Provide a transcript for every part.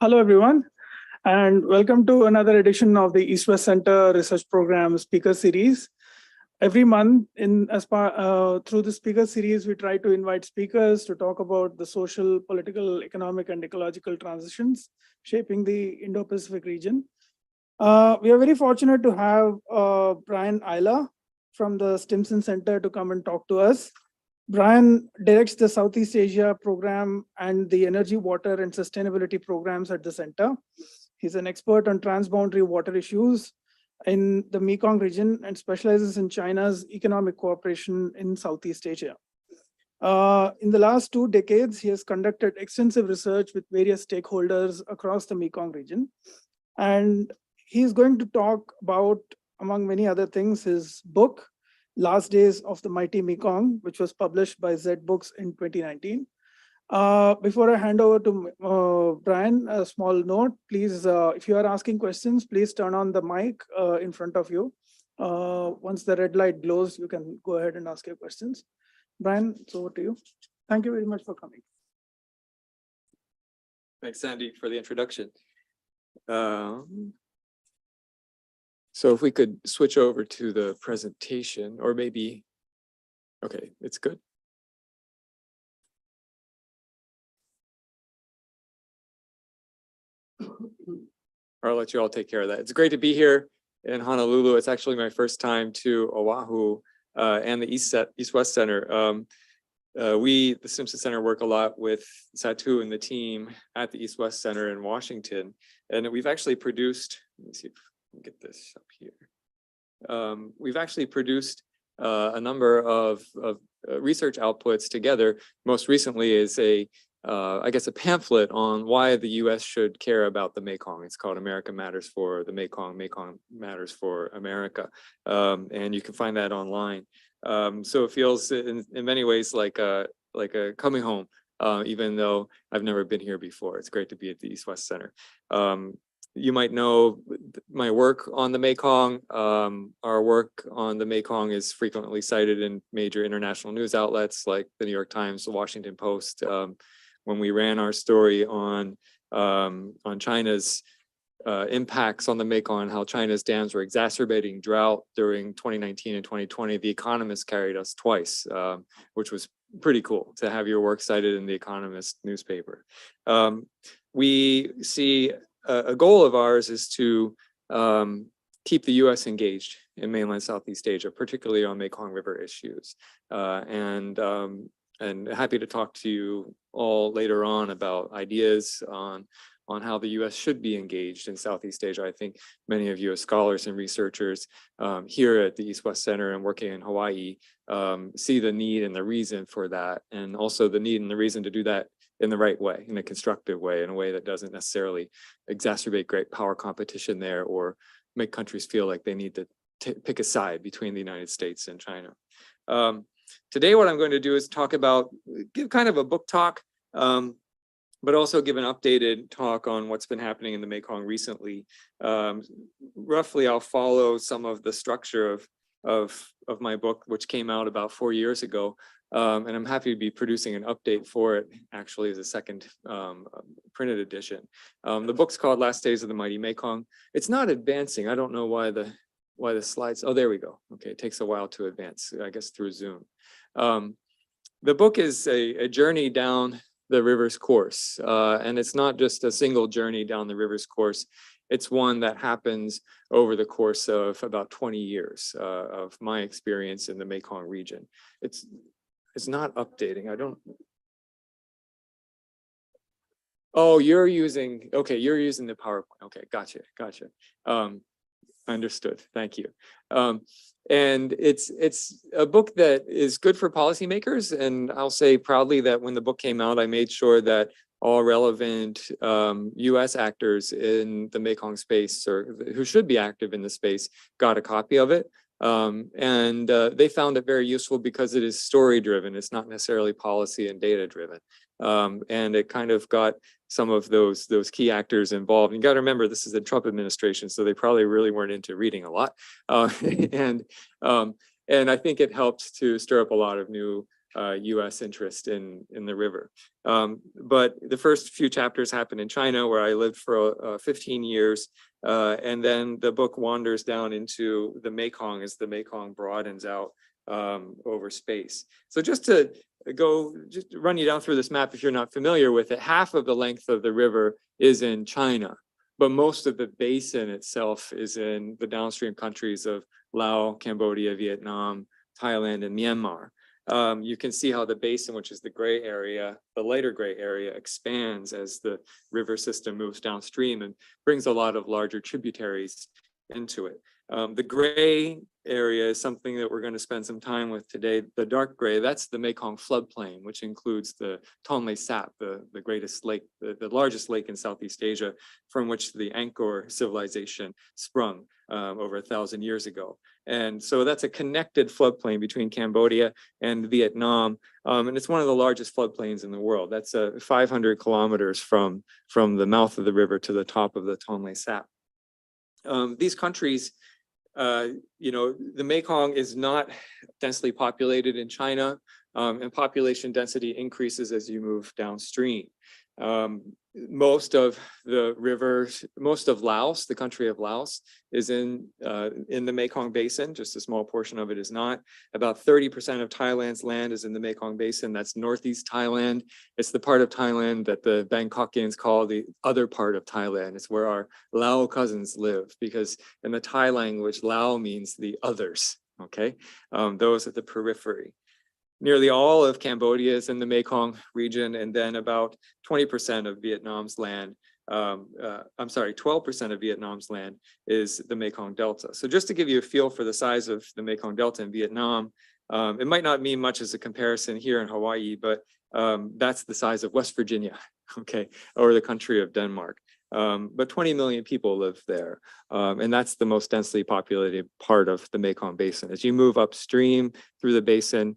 Hello, everyone, and welcome to another edition of the East-West Center Research Program Speaker Series. Every month, through the speaker series, we try to invite speakers to talk about the social, political, economic, and ecological transitions shaping the Indo-Pacific region. We are very fortunate to have Brian Eyler from the Stimson Center to come and talk to us. Brian directs the Southeast Asia program and the energy, water, and sustainability programs at the center. He's an expert on transboundary water issues in the Mekong region and specializes in China's economic cooperation in Southeast Asia. In the last 2 decades, he has conducted extensive research with various stakeholders across the Mekong region. And he's going to talk about, among many other things, his book, Last Days of the Mighty Mekong, which was published by Z Books in 2019. Before I hand over to Brian, a small note, please, if you are asking questions, please turn on the mic in front of you. Once the red light glows, you can go ahead and ask your questions. Brian, it's over to you. Thank you very much for coming. Thanks, Sandy, for the introduction. So if we could switch over to the presentation, or maybe, okay, it's good. I'll let you all take care of that. It's great to be here in Honolulu. It's actually my first time to Oahu and the East-West Center. We, the Stimson Center, work a lot with Satu and the team at the East-West Center in Washington. And we've actually produced, let me see if I can get this up here. We've actually produced a number of research outputs together. Most recently is I guess a pamphlet on why the U.S. should care about the Mekong. It's called America Matters for the Mekong, Mekong Matters for America. And you can find that online. So it feels in many ways like a coming home, even though I've never been here before. It's great to be at the East-West Center. You might know my work on the Mekong. Our work on the Mekong is frequently cited in major international news outlets like the New York Times, the Washington Post. When we ran our story on China's impacts on the Mekong and how China's dams were exacerbating drought during 2019 and 2020, The Economist carried us twice, which was pretty cool to have your work cited in The Economist newspaper. We see a goal of ours is to keep the U.S. engaged in mainland Southeast Asia, particularly on Mekong River issues. And happy to talk to you all later on about ideas on how the U.S. should be engaged in Southeast Asia. I think many of you as scholars and researchers here at the East-West Center and working in Hawaii see the need and the reason for that, and also the need and the reason to do that in the right way, in a constructive way, in a way that doesn't necessarily exacerbate great power competition there or make countries feel like they need to pick a side between the United States and China. Today, what I'm going to do is give kind of a book talk, but also give an updated talk on what's been happening in the Mekong recently. Roughly, I'll follow some of the structure of my book, which came out about 4 years ago. And I'm happy to be producing an update for it, actually, as a second printed edition. The book's called Last Days of the Mighty Mekong. It's not advancing. I don't know why the slides, oh, there we go. Okay, it takes a while to advance, I guess, through Zoom. The book is a journey down the river's course. And it's not just a single journey down the river's course. It's one that happens over the course of about 20 years of my experience in the Mekong region. It's not updating. I don't. Oh, you're using the PowerPoint. Okay, gotcha. Understood. Thank you. And it's a book that is good for policymakers. And I'll say proudly that when the book came out, I made sure that all relevant US actors in the Mekong space, or who should be active in the space, got a copy of it. And they found it very useful because it is story driven. It's not necessarily policy and data driven. And it kind of got some of those key actors involved. You got to remember, this is the Trump administration, so they probably really weren't into reading a lot. And I think it helped to stir up a lot of new US interest in the river. But the first few chapters happen in China, where I lived for 15 years. And then the book wanders down into the Mekong as the Mekong broadens out over space. So just run you down through this map if you're not familiar with it, half of the length of the river is in China, but most of the basin itself is in the downstream countries of Laos, Cambodia, Vietnam, Thailand, and Myanmar. You can see how the basin, which is the gray area, the lighter gray area, expands as the river system moves downstream and brings a lot of larger tributaries into it. The gray area is something that we're going to spend some time with today. The dark gray, that's the Mekong floodplain, which includes the Tonle Sap, the greatest lake, the largest lake in Southeast Asia, from which the Angkor civilization sprung over 1,000 years ago. And so that's a connected floodplain between Cambodia and Vietnam. And it's one of the largest floodplains in the world. That's 500 kilometers from the mouth of the river to the top of the Tonle Sap. These countries, the Mekong is not densely populated in China, and population density increases as you move downstream. Most of the rivers, most of Laos, the country of Laos, is in the Mekong Basin. Just a small portion of it is not. About 30% of Thailand's land is in the Mekong Basin. That's northeast Thailand. It's the part of Thailand that the Bangkokians call the other part of Thailand. It's where our Lao cousins live, because in the Thai language, Lao means the others, okay? Those at the periphery. Nearly all of Cambodia is in the Mekong region, and then about 20% of Vietnam's land, 12% of Vietnam's land is the Mekong Delta. So just to give you a feel for the size of the Mekong Delta in Vietnam, it might not mean much as a comparison here in Hawaii, but that's the size of West Virginia, okay, or the country of Denmark. But 20 million people live there, and that's the most densely populated part of the Mekong Basin. As you move upstream through the basin,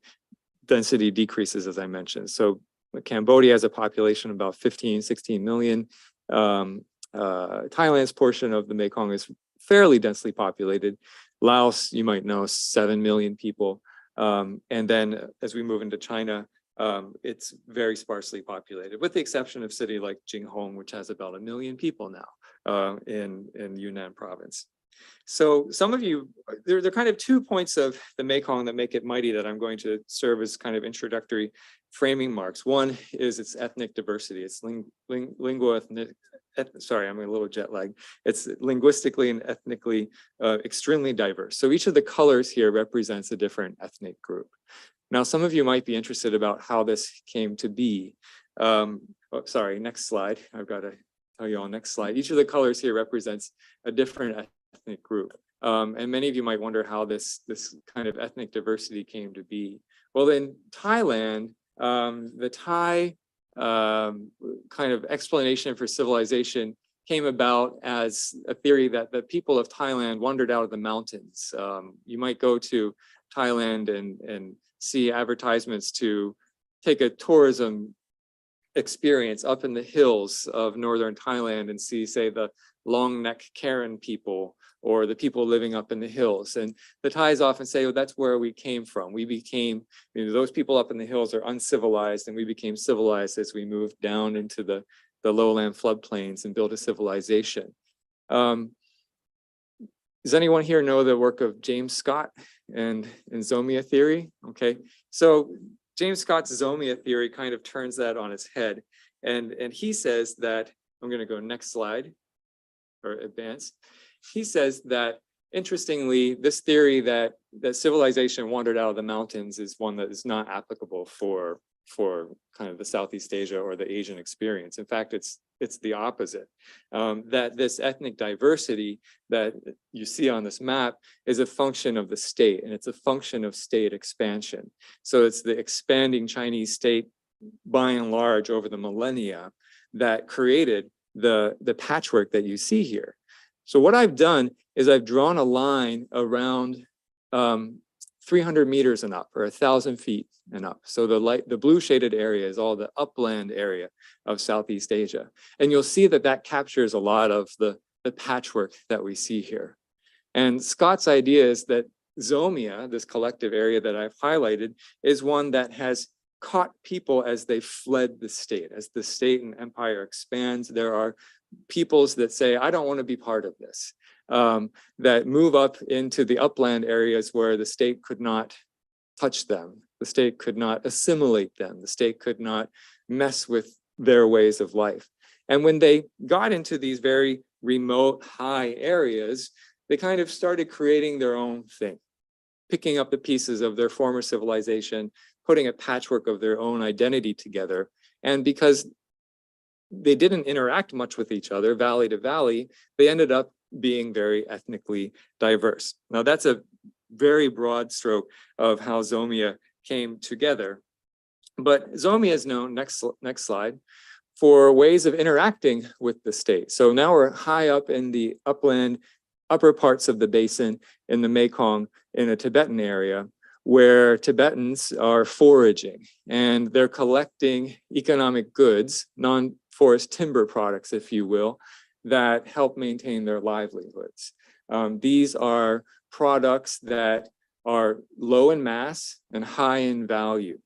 density decreases, as I mentioned. So Cambodia has a population of about 15, 16 million. Thailand's portion of the Mekong is fairly densely populated. Laos, you might know, 7 million people. And then as we move into China, it's very sparsely populated, with the exception of a city like Jinghong, which has about 1 million people now in Yunnan province. So some of you, there are kind of 2 points of the Mekong that make it mighty that I'm going to serve as kind of introductory framing marks. One is its ethnic diversity. It's sorry, I'm a little jet lagged. It's linguistically and ethnically extremely diverse. So each of the colors here represents a different ethnic group. Now, some of you might be interested about how this came to be. Sorry, next slide. I've got to tell you all next slide. Each of the colors here represents a different ethnic group. And many of you might wonder how this kind of ethnic diversity came to be. Well, in Thailand, the Thai kind of explanation for civilization came about as a theory that the people of Thailand wandered out of the mountains. You might go to Thailand and see advertisements to take a tourism experience up in the hills of northern Thailand and see, say, the long neck Karen people or the people living up in the hills. And the Thais often say, well, that's where we came from. We became, those people up in the hills are uncivilized, and we became civilized as we moved down into the lowland floodplains and built a civilization. Does anyone here know the work of James Scott and Zomia theory? Okay, so James Scott's Zomia theory kind of turns that on its head. And he says that, I'm going to go next slide or advance. He says that, interestingly, this theory that civilization wandered out of the mountains is one that is not applicable for kind of the Southeast Asia or the Asian experience. In fact, it's the opposite. That this ethnic diversity that you see on this map is a function of the state, and it's a function of state expansion. So it's the expanding Chinese state, by and large, over the millennia that created the patchwork that you see here. So what I've done is I've drawn a line around 300 meters and up, or 1,000 feet and up. So the blue shaded area is all the upland area of Southeast Asia. And you'll see that captures a lot of the patchwork that we see here. And Scott's idea is that Zomia, this collective area that I've highlighted, is one that has caught people as they fled the state. As the state and empire expands, there are peoples that say, I don't want to be part of this, that move up into the upland areas where the state could not touch them. The state could not assimilate them. The state could not mess with their ways of life. And when they got into these very remote, high areas, they kind of started creating their own thing, picking up the pieces of their former civilization, putting a patchwork of their own identity together. And because they didn't interact much with each other, valley to valley, they ended up being very ethnically diverse. Now that's a very broad stroke of how Zomia came together. But Zomia is known, next slide, for ways of interacting with the state. So now we're high up in the upland, upper parts of the basin in the Mekong in a Tibetan area, where Tibetans are foraging and they're collecting economic goods, non-forest timber products, if you will, that help maintain their livelihoods. These are products that are low in mass and high in value.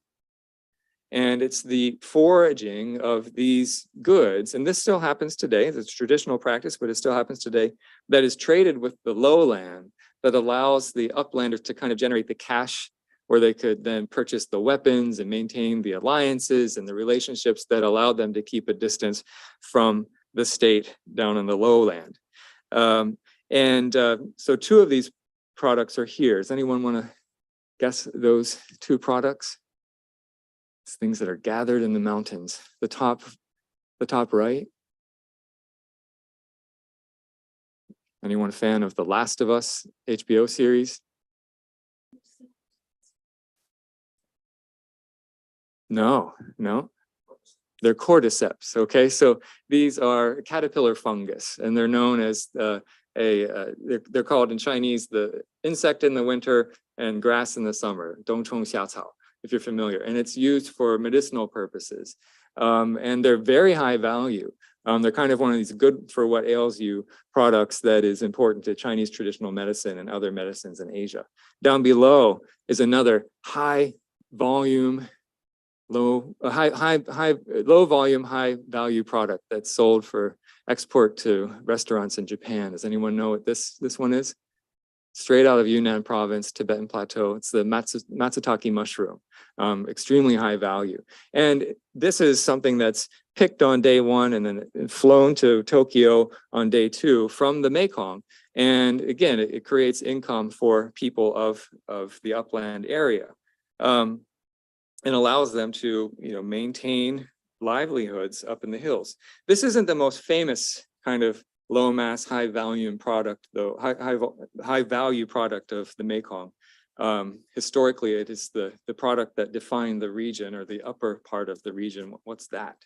And it's the foraging of these goods, and this still happens today, it's traditional practice, but it still happens today, that is traded with the lowland, that allows the uplanders to kind of generate the cash where they could then purchase the weapons and maintain the alliances and the relationships that allowed them to keep a distance from the state down in the lowland. So two of these products are here. Does anyone want to guess those two products? It's things that are gathered in the mountains. The top right. Anyone a fan of The Last of Us HBO series? No. They're cordyceps, okay? So these are caterpillar fungus, and they're known as they're called in Chinese the insect in the winter and grass in the summer, dongchong xiacao, if you're familiar. And it's used for medicinal purposes. And they're very high value. They're kind of one of these good for what ails you products that is important to Chinese traditional medicine and other medicines in Asia. Down below is another high volume, low volume, high value product that's sold for export to restaurants in Japan. Does anyone know what this one is? Straight out of Yunnan province, Tibetan plateau. It's the matsutake mushroom, extremely high value. And this is something that's picked on day one and then flown to Tokyo on day two from the Mekong. And again, it creates income for people of the upland area. And allows them to, maintain livelihoods up in the hills. This isn't the most famous kind of low mass, high volume product, though, high value product of the Mekong. Historically, it is the product that defined the region, or the upper part of the region. What's that?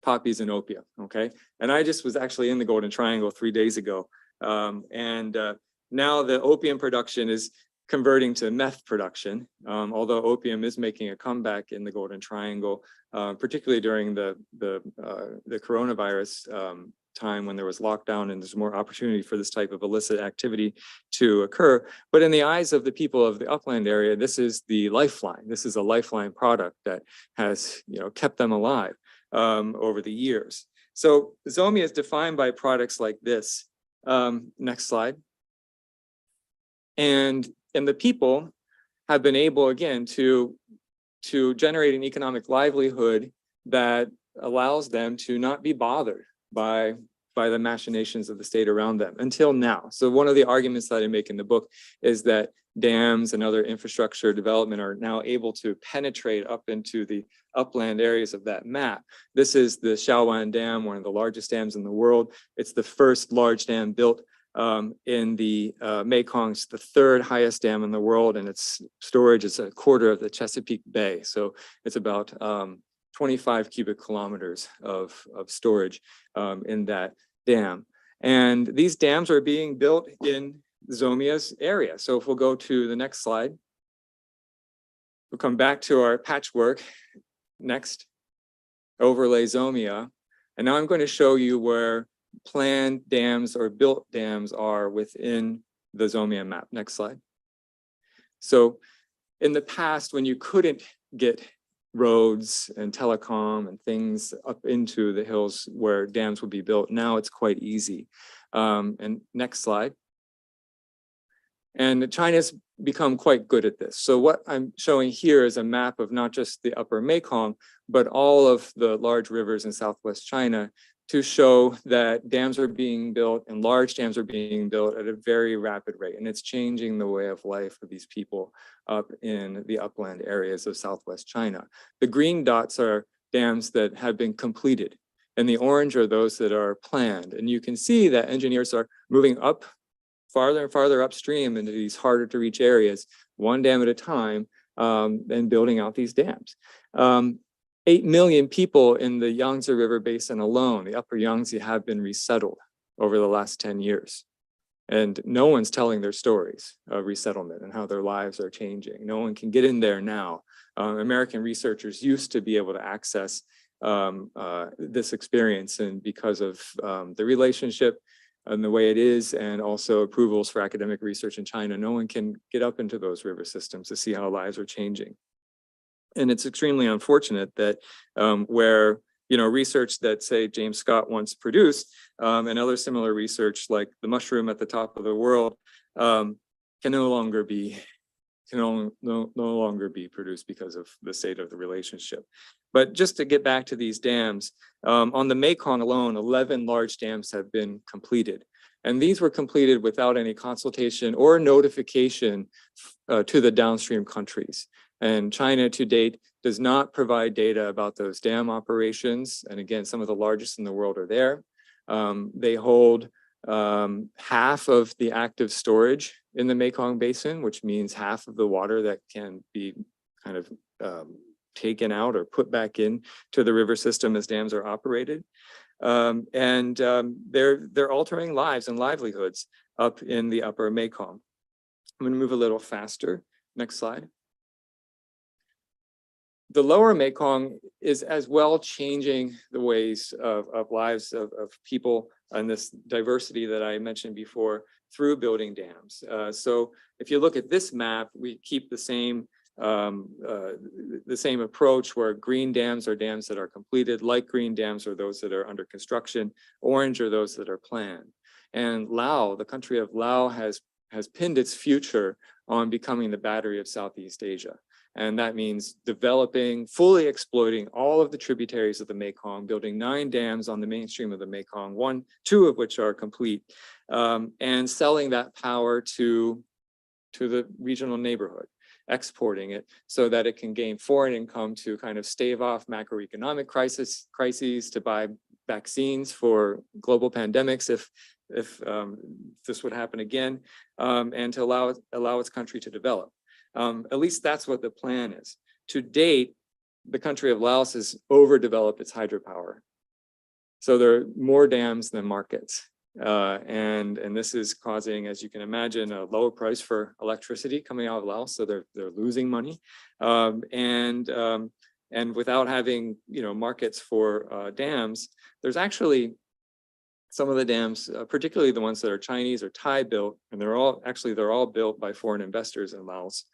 Poppies and opium, okay? And I just was actually in the Golden Triangle 3 days ago. Now the opium production is converting to meth production, although opium is making a comeback in the Golden Triangle, particularly during the coronavirus time when there was lockdown and there's more opportunity for this type of illicit activity to occur. But in the eyes of the people of the upland area, this is the lifeline. This is a lifeline product that has, kept them alive over the years. So Zomia is defined by products like this. Next slide. And the people have been able, again, to generate an economic livelihood that allows them to not be bothered by the machinations of the state around them until now. So one of the arguments that I make in the book is that dams and other infrastructure development are now able to penetrate up into the upland areas of that map. This is the Shaowan Dam, one of the largest dams in the world. It's the first large dam built in the Mekong. It's the third highest dam in the world, and its storage is a quarter of the Chesapeake Bay. So it's about 25 cubic kilometers of storage in that dam. And these dams are being built in Zomia's area. So if we'll go to the next slide, we'll come back to our patchwork. Next, overlay Zomia. And now I'm going to show you where planned dams or built dams are within the Zomian map. Next slide. So in the past, when you couldn't get roads and telecom and things up into the hills where dams would be built, now it's quite easy. And next slide. And China's become quite good at this. So what I'm showing here is a map of not just the upper Mekong, but all of the large rivers in Southwest China to show that dams are being built and large dams are being built at a very rapid rate. And it's changing the way of life for these people up in the upland areas of Southwest China. The green dots are dams that have been completed, and the orange are those that are planned. And you can see that engineers are moving up farther and farther upstream into these harder to reach areas, one dam at a time, and building out these dams. 8 million people in the Yangtze River Basin alone, the upper Yangtze, have been resettled over the last 10 years. And no one's telling their stories of resettlement and how their lives are changing. No one can get in there now. American researchers used to be able to access this experience, and because of the relationship and the way it is, and also approvals for academic research in China, no one can get up into those river systems to see how lives are changing. And it's extremely unfortunate that where, you know, research that, say, James Scott once produced, and other similar research like the mushroom at the top of the world can no longer be produced because of the state of the relationship. But just to get back to these dams, on the Mekong alone, 11 large dams have been completed. And these were completed without any consultation or notification to the downstream countries. And China to date does not provide data about those dam operations. And again, some of the largest in the world are there. They hold half of the active storage in the Mekong Basin, which means half of the water that can be kind of taken out or put back in to the river system as dams are operated. They're altering lives and livelihoods up in the upper Mekong. I'm going to move a little faster. Next slide. The lower Mekong is as well changing the ways of lives of people and this diversity that I mentioned before through building dams. So if you look at this map, we keep the same approach, where green dams are dams that are completed, light green dams are those that are under construction, orange are those that are planned. And Laos, the country of Laos, has pinned its future on becoming the battery of Southeast Asia. And that means developing, fully exploiting all of the tributaries of the Mekong, building 9 dams on the mainstream of the Mekong, 2 of which are complete, and selling that power to the regional neighborhood, exporting it so that it can gain foreign income to kind of stave off macroeconomic crises, to buy vaccines for global pandemics if this would happen again, and to allow its country to develop. At least that's what the plan is. To date, the country of Laos has overdeveloped its hydropower. So there are more dams than markets. And this is causing, as you can imagine, a lower price for electricity coming out of Laos. So they're losing money. And without having, you know, markets for dams, there's actually some of the dams, particularly the ones that are Chinese or Thai built, and they're all built by foreign investors in Laos.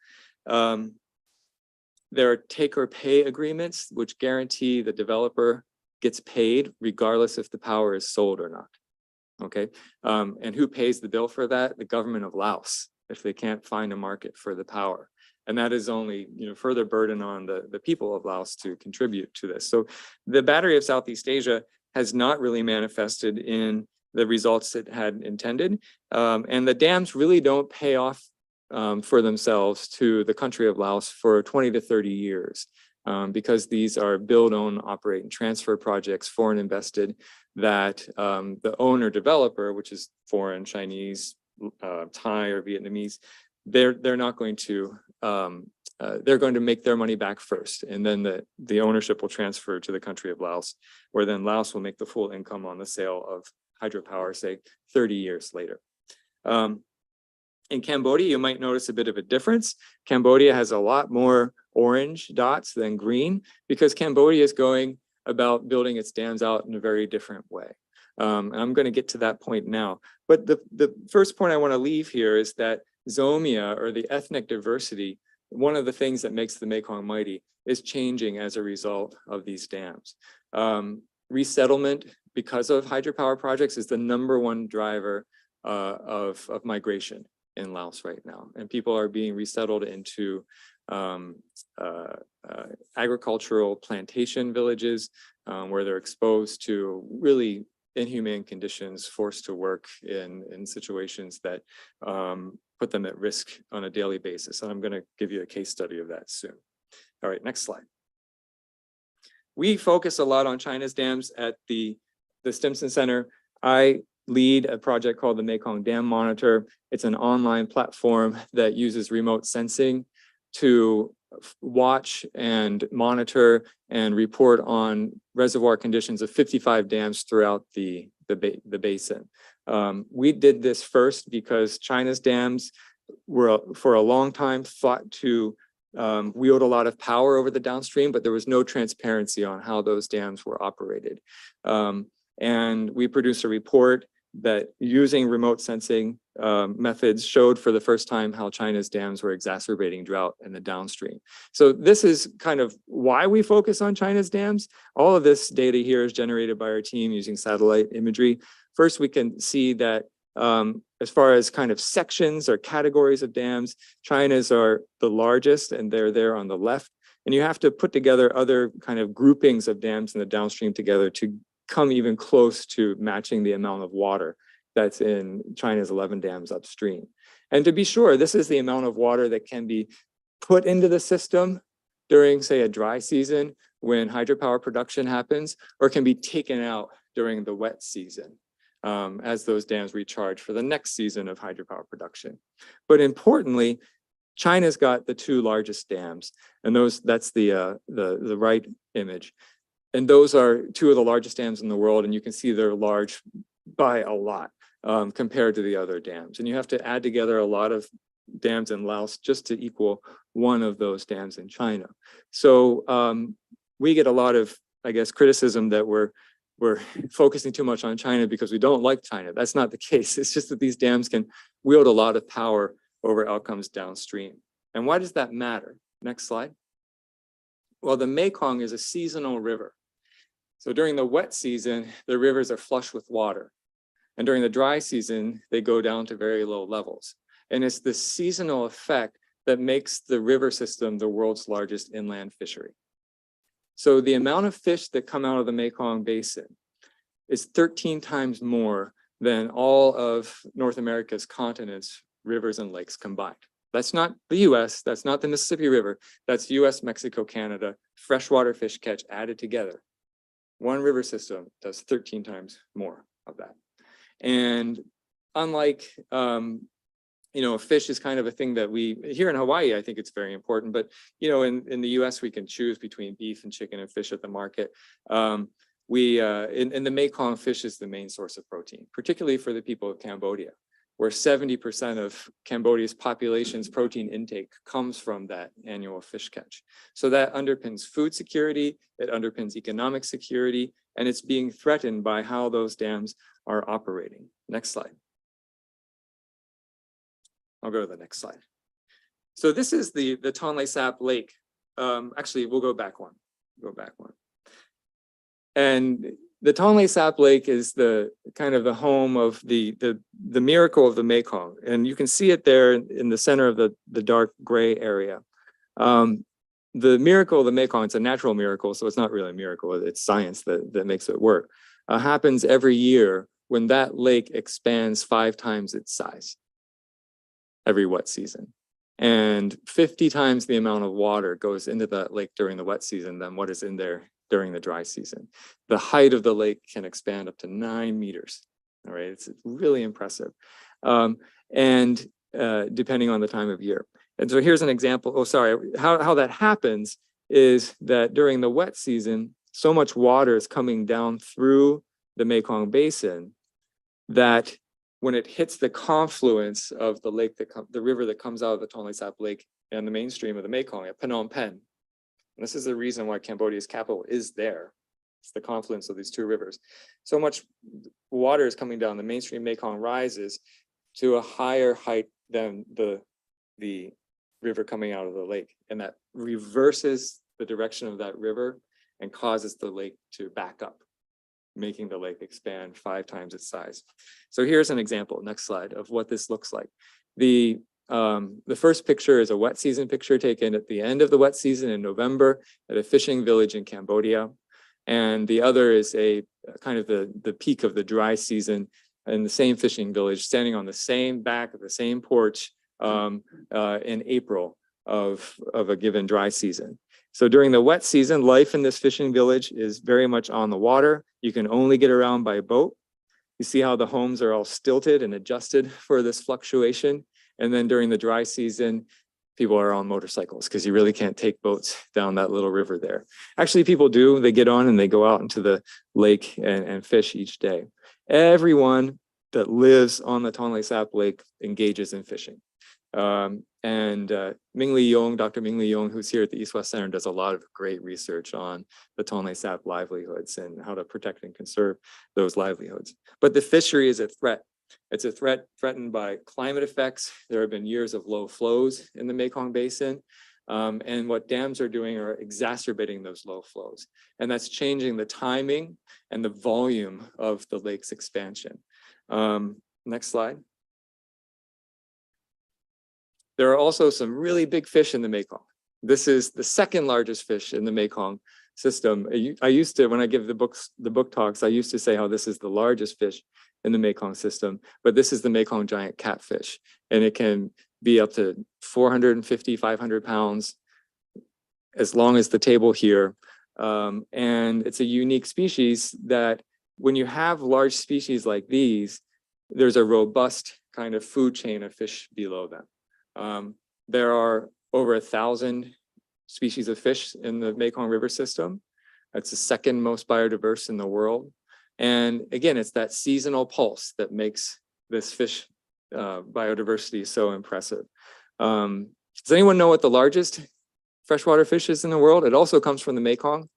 There are take or pay agreements, which guarantee the developer gets paid regardless if the power is sold or not. Okay, and who pays the bill for that? The government of Laos, if they can't find a market for the power. And that is only, you know, further burden on the people of Laos to contribute to this. So the battery of Southeast Asia has not really manifested in the results it had intended. And the dams really don't pay off for themselves to the country of Laos for 20 to 30 years, because these are build, own, operate, and transfer projects, foreign invested, that the owner developer, which is foreign, Chinese, Thai, or Vietnamese, they're not going to, they're going to make their money back first, and then the ownership will transfer to the country of Laos, where then Laos will make the full income on the sale of hydropower, say 30 years later. In Cambodia, you might notice a bit of a difference. Cambodia has a lot more orange dots than green, because Cambodia is going about building its dams out in a very different way. And I'm going to get to that point now. But the first point I want to leave here is that zomia, or the ethnic diversity, one of the things that makes the Mekong mighty, is changing as a result of these dams. Resettlement, because of hydropower projects, is the #1 driver of migration in Laos right now. And people are being resettled into agricultural plantation villages where they're exposed to really inhumane conditions, forced to work in situations that put them at risk on a daily basis. And I'm going to give you a case study of that soon. All right, next slide. We focus a lot on China's dams at the Stimson Center. I lead a project called the Mekong Dam Monitor. It's an online platform that uses remote sensing to watch and monitor and report on reservoir conditions of 55 dams throughout the basin. We did this first because China's dams were, for a long time, thought to wield a lot of power over the downstream, but there was no transparency on how those dams were operated. And we produced a report that, using remote sensing methods, showed for the first time how China's dams were exacerbating drought in the downstream. So this is kind of why we focus on China's dams. All of this data here is generated by our team using satellite imagery. First, we can see that as far as kind of sections or categories of dams, China's are the largest, and they're there on the left. And you have to put together other kind of groupings of dams in the downstream together to come even close to matching the amount of water that's in China's 11 dams upstream. And to be sure, this is the amount of water that can be put into the system during, say, a dry season when hydropower production happens, or can be taken out during the wet season as those dams recharge for the next season of hydropower production. But importantly, China's got the 2 largest dams, and that's the right image. And those are 2 of the largest dams in the world, and you can see they're large by a lot compared to the other dams. And you have to add together a lot of dams in Laos just to equal one of those dams in China. So we get a lot of, I guess, criticism that we're focusing too much on China because we don't like China. That's not the case. It's just that these dams can wield a lot of power over outcomes downstream. And why does that matter? Next slide. Well, the Mekong is a seasonal river. So during the wet season, the rivers are flush with water. And during the dry season, they go down to very low levels. And it's the seasonal effect that makes the river system the world's largest inland fishery. So the amount of fish that come out of the Mekong Basin is 13 times more than all of North America's continents, rivers, and lakes combined. That's not the US, that's not the Mississippi River, that's US, Mexico, Canada, freshwater fish catch added together. One river system does 13 times more of that. And unlike, fish is kind of a thing that we, here in Hawaii, I think it's very important, but, in the US, we can choose between beef and chicken and fish at the market. In the Mekong, fish is the main source of protein, particularly for the people of Cambodia, where 70% of Cambodia's population's protein intake comes from that annual fish catch. So that underpins food security, it underpins economic security, and it's being threatened by how those dams are operating. Next slide. I'll go to the next slide. So this is the Tonle Sap Lake. Actually, we'll go back one. And the Tonle Sap Lake is the kind of the home of the miracle of the Mekong. And you can see it there in the center of the dark gray area. The miracle of the Mekong, it's a natural miracle, so it's not really a miracle, it's science that makes it work, happens every year when that lake expands 5 times its size every wet season. And 50 times the amount of water goes into that lake during the wet season than what is in there during the dry season. The height of the lake can expand up to 9 meters. All right, it's really impressive. And depending on the time of year. And so here's an example. How that happens is that during the wet season, so much water is coming down through the Mekong Basin that when it hits the confluence of the lake, the river that comes out of the Tonle Sap Lake and the mainstream of the Mekong at Phnom Penh, and this is the reason why Cambodia's capital is there. It's the confluence of these two rivers. So much water is coming down. The mainstream Mekong rises to a higher height than the river coming out of the lake. And that reverses the direction of that river and causes the lake to back up, making the lake expand 5 times its size. So here's an example, next slide, of what this looks like. The first picture is a wet season picture taken at the end of the wet season in November at a fishing village in Cambodia. And the other is a kind of the peak of the dry season in the same fishing village, standing on the same back of the same porch in April of a given dry season. So during the wet season, life in this fishing village is very much on the water. You can only get around by boat. You see how the homes are all stilted and adjusted for this fluctuation. And then during the dry season, people are on motorcycles because you really can't take boats down that little river there. Actually, people do. They get on and they go out into the lake and fish each day. Everyone that lives on the Tonle Sap Lake engages in fishing. Ming-Li Yong, Dr. Ming-Li Yong, who's here at the East-West Center, does a lot of great research on the Tonle Sap livelihoods and how to protect and conserve those livelihoods. But the fishery is a threat. It's a threat threatened by climate effects. There have been years of low flows in the Mekong Basin. And what dams are doing are exacerbating those low flows. And that's changing the timing and the volume of the lake's expansion. Next slide. There are also some really big fish in the Mekong. This is the second largest fish in the Mekong system. I used to, when I give the book talks, I used to say how this is the largest fish in the Mekong system, but this is the Mekong giant catfish. And it can be up to 450, 500 pounds, as long as the table here. And it's a unique species that when you have large species like these, there's a robust kind of food chain of fish below them. There are over 1,000 species of fish in the Mekong River system. It's the second most biodiverse in the world. And again, it's that seasonal pulse that makes this fish biodiversity so impressive. Does anyone know what the largest freshwater fish is in the world? It also comes from the Mekong.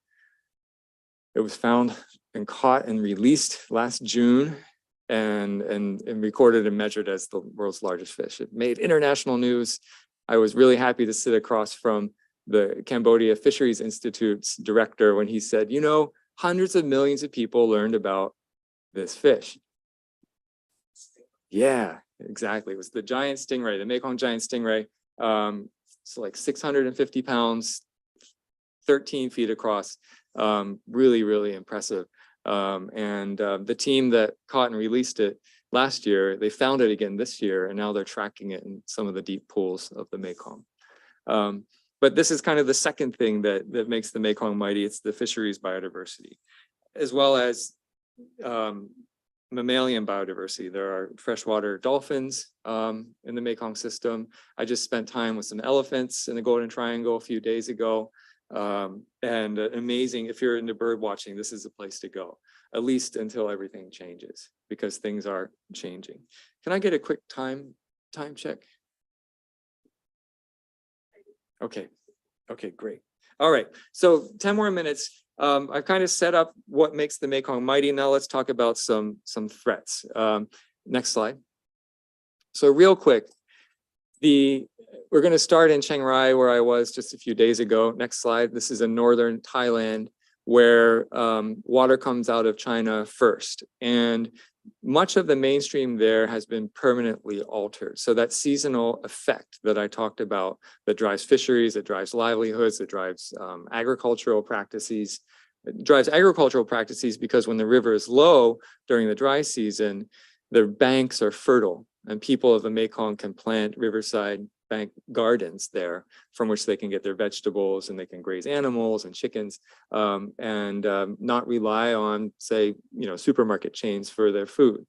It was found and caught and released last June and recorded and measured as the world's largest fish. It made international news. I was really happy to sit across from the Cambodia Fisheries Institute's director when he said, you know, hundreds of millions of people learned about this fish. Yeah, exactly. It was the giant stingray, the Mekong giant stingray. So like 650 pounds, 13 feet across. Really, really impressive. The team that caught and released it last year, they found it again this year, and now they're tracking it in some of the deep pools of the Mekong. But this is kind of the second thing that makes the Mekong mighty. It's the fisheries biodiversity, as well as mammalian biodiversity. There are freshwater dolphins in the Mekong system. I just spent time with some elephants in the Golden Triangle a few days ago. Amazing, if you're into bird watching, this is the place to go, at least until everything changes, because things are changing. Can I get a quick time check? Okay, great. All right, so 10 more minutes. I've kind of set up what makes the Mekong mighty. Now let's talk about some threats. Next slide. So real quick, we're going to start in Chiang Rai, where I was just a few days ago. Next slide. This is in northern Thailand, where water comes out of China first. And much of the mainstream there has been permanently altered. So that seasonal effect that I talked about, that drives fisheries, that drives livelihoods, that drives agricultural practices. It drives agricultural practices because when the river is low during the dry season, the banks are fertile, and people of the Mekong can plant riverside bank gardens there from which they can get their vegetables, and they can graze animals and chickens, and not rely on, say, supermarket chains for their food.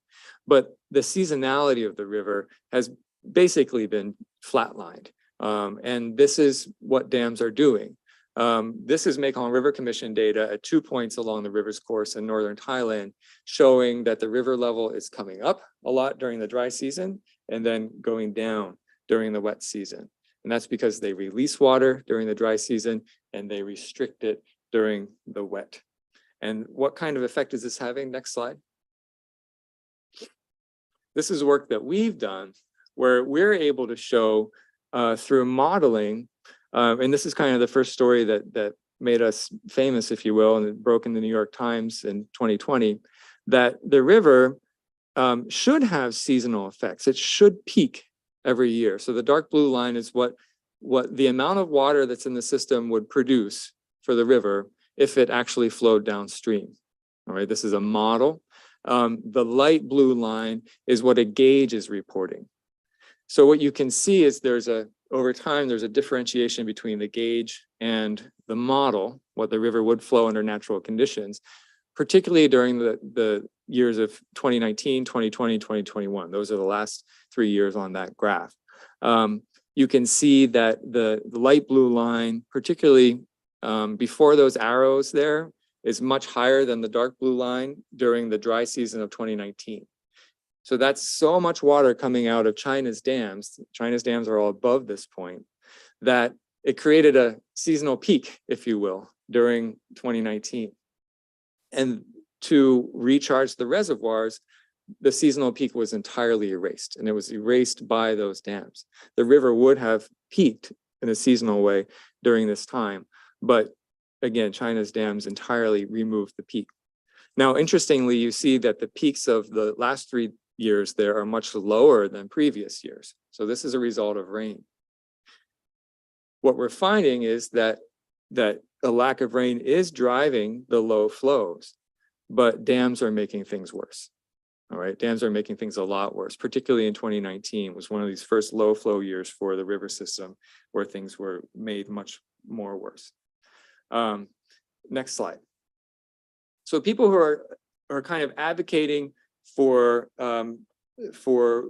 But the seasonality of the river has basically been flatlined. And this is what dams are doing. This is Mekong River Commission data at 2 points along the river's course in northern Thailand, showing that the river level is coming up a lot during the dry season and then going down during the wet season. And that's because they release water during the dry season and they restrict it during the wet. And what kind of effect is this having? Next slide. This is work that we've done where we're able to show through modeling, and this is kind of the first story that made us famous, if you will, and it broke in the New York Times in 2020, that the river should have seasonal effects. It should peak every year. So the dark blue line is what the amount of water that's in the system would produce for the river if it actually flowed downstream. All right, this is a model. The light blue line is what a gauge is reporting. So what you can see is over time, there's a differentiation between the gauge and the model, what the river would flow under natural conditions, particularly during the years of 2019, 2020, 2021. Those are the last 3 years on that graph. You can see that the light blue line, particularly before those arrows there, is much higher than the dark blue line during the dry season of 2019. So that's so much water coming out of China's dams. China's dams are all above this point, that it created a seasonal peak, if you will, during 2019. And to recharge the reservoirs, the seasonal peak was entirely erased, and it was erased by those dams. The river would have peaked in a seasonal way during this time, but again, China's dams entirely removed the peak. Now, interestingly, you see that the peaks of the last 3 years there are much lower than previous years. So this is a result of rain. What we're finding is that a lack of rain is driving the low flows, but dams are making things worse. All right, dams are making things a lot worse, particularly in 2019 was one of these first low flow years for the river system where things were made much more worse. Next slide. So people who are kind of advocating for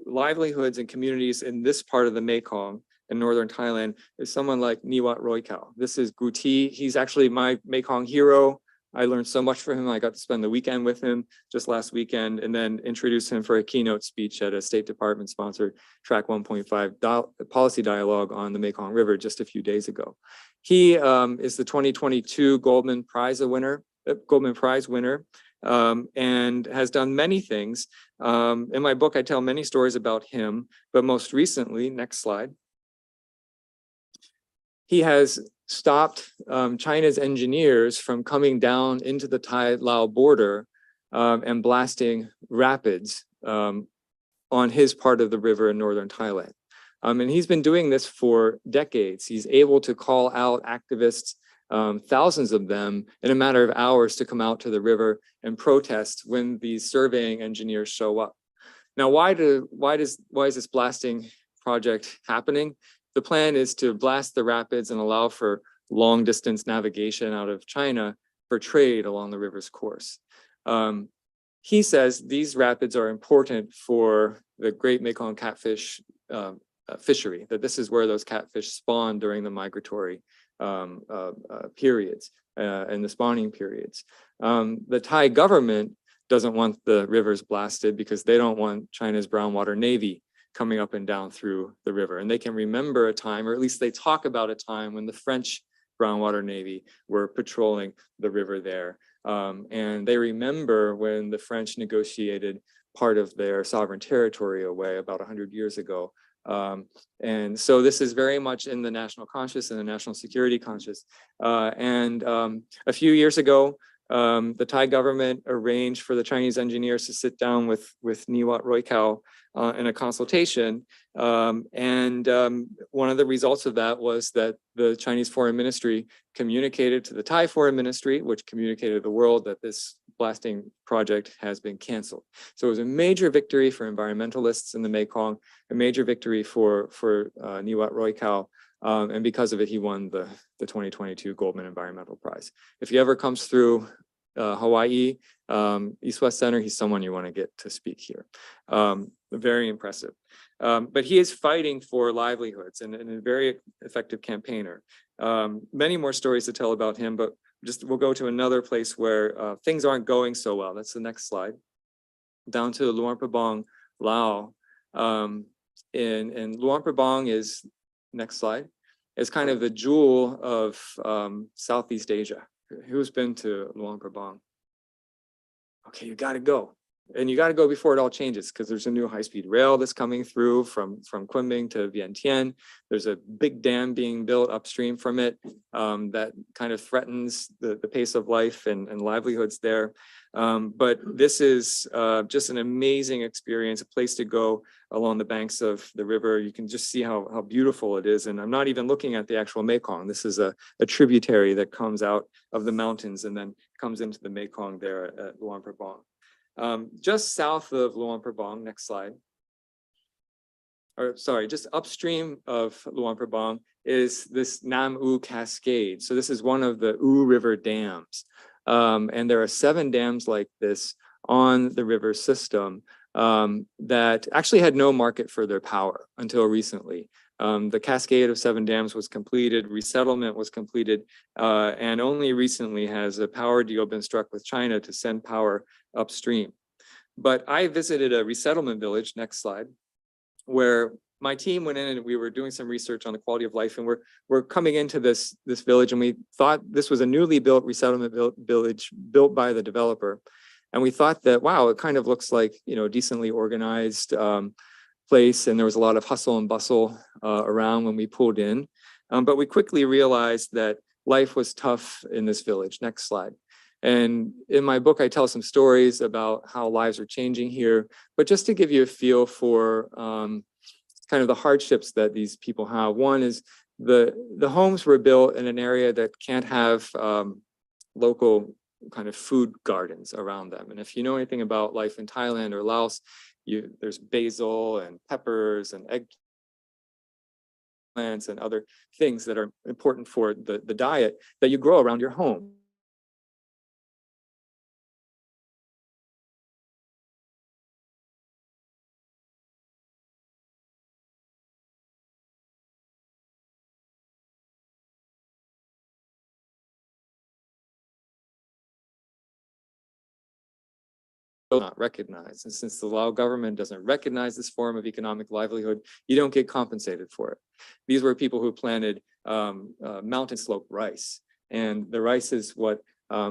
livelihoods and communities in this part of the Mekong in northern Thailand is someone like Niwat Roykal. This is Guti. He's actually my Mekong hero. I learned so much from him. I got to spend the weekend with him just last weekend and then introduce him for a keynote speech at a State Department sponsored Track 1.5 policy dialogue on the Mekong River just a few days ago. He is the 2022 Goldman Prize winner, and has done many things. In my book, I tell many stories about him, but most recently, next slide, he has stopped China's engineers from coming down into the Thai-Lao border and blasting rapids on his part of the river in northern Thailand. And he's been doing this for decades. He's able to call out activists, thousands of them, in a matter of hours to come out to the river and protest when these surveying engineers show up. Now, why is this blasting project happening? The plan is to blast the rapids and allow for long distance navigation out of China for trade along the river's course. He says these rapids are important for the Great Mekong catfish fishery, that this is where those catfish spawn during the migratory periods and the spawning periods. The Thai government doesn't want the rivers blasted because they don't want China's brown water navy coming up and down through the river. And they can remember a time, or at least they talk about a time, when the French brown water navy were patrolling the river there. And they remember when the French negotiated part of their sovereign territory away about 100 years ago. And so this is very much in the national conscious and the national security conscious. A few years ago, the Thai government arranged for the Chinese engineers to sit down with Niwat Roykal in a consultation. One of the results of that was that the Chinese Foreign Ministry communicated to the Thai Foreign Ministry, which communicated to the world that this blasting project has been canceled. So it was a major victory for environmentalists in the Mekong, a major victory for Niwat Roykal. And because of it, he won the 2022 Goldman Environmental Prize. If he ever comes through Hawaii, East-West Center, he's someone you want to get to speak here. Very impressive. But he is fighting for livelihoods and a very effective campaigner. Many more stories to tell about him, but we'll go to another place where things aren't going so well. That's the next slide. Down to Luang Prabang, Laos. And Luang Prabang is, next slide, is kind of the jewel of Southeast Asia. Who's been to Luang Prabang? okay, you got to go. And you got to go before it all changes, because there's a new high-speed rail that's coming through from Kunming to Vientiane. There's a big dam being built upstream from it that kind of threatens the pace of life and livelihoods there. But this is just an amazing experience, a place to go along the banks of the river. You can just see how beautiful it is. And I'm not even looking at the actual Mekong. This is a tributary that comes out of the mountains and then comes into the Mekong there at Luang Prabang. Just south of Luang Prabang, next slide, or sorry, just upstream of Luang Prabang is this Nam U Cascade. So this is one of the U River dams. And there are 7 dams like this on the river system that actually had no market for their power until recently. The cascade of 7 dams was completed, resettlement was completed, and only recently has a power deal been struck with China to send power upstream. But I visited a resettlement village, next slide, where my team went in and we were doing some research on the quality of life, and we're coming into this village, and we thought this was a newly built resettlement village built by the developer. And we thought that, wow, it kind of looks like, you know, decently organized place, and there was a lot of hustle and bustle around when we pulled in. But we quickly realized that life was tough in this village. Next slide. And in my book, I tell some stories about how lives are changing here, but just to give you a feel for kind of the hardships that these people have. One is the homes were built in an area that can't have local kind of food gardens around them. And if you know anything about life in Thailand or Laos, there's basil and peppers and eggplants and other things that are important for the diet that you grow around your home. Not recognized. And since the Lao government doesn't recognize this form of economic livelihood, you don't get compensated for it. These were people who planted mountain slope rice, and the rice is what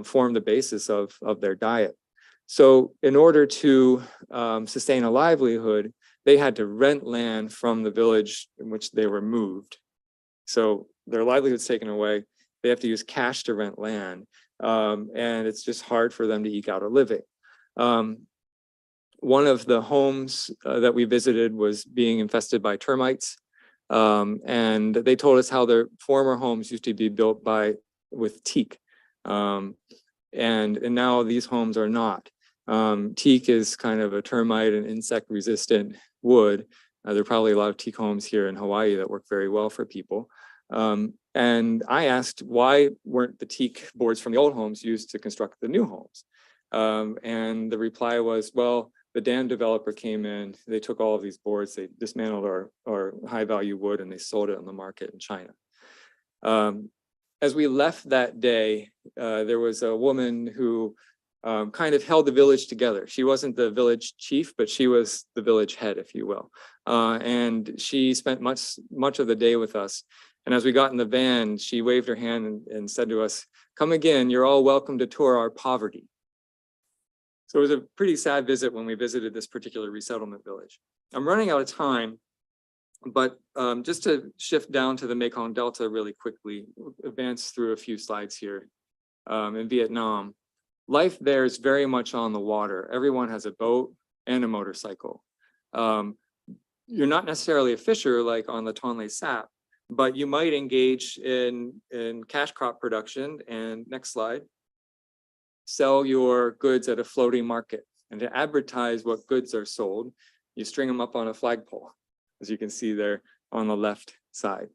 formed the basis of their diet. So in order to sustain a livelihood, they had to rent land from the village in which they were moved. So their livelihood's taken away. They have to use cash to rent land, and it's just hard for them to eke out a living. One of the homes that we visited was being infested by termites, and they told us how their former homes used to be built with teak, and now these homes are not. Teak is kind of a termite and insect resistant wood. There are probably a lot of teak homes here in Hawaii that work very well for people. And I asked, why weren't the teak boards from the old homes used to construct the new homes? And the reply was, well, the dam developer came in, they took all of these boards, they dismantled our high value wood, and they sold it on the market in China. As we left that day, there was a woman who kind of held the village together. She wasn't the village chief, but she was the village head, if you will. And she spent much of the day with us. And as we got in the van, she waved her hand and said to us, "Come again, you're all welcome to tour our poverty." So it was a pretty sad visit when we visited this particular resettlement village. I'm running out of time, but just to shift down to the Mekong Delta really quickly, advance through a few slides here. In Vietnam, life there is very much on the water. Everyone has a boat and a motorcycle. You're not necessarily a fisher like on the Tonle Sap, but you might engage in cash crop production. And next slide. Sell your goods at a floating market. And to advertise what goods are sold, you string them up on a flagpole, as you can see there on the left side.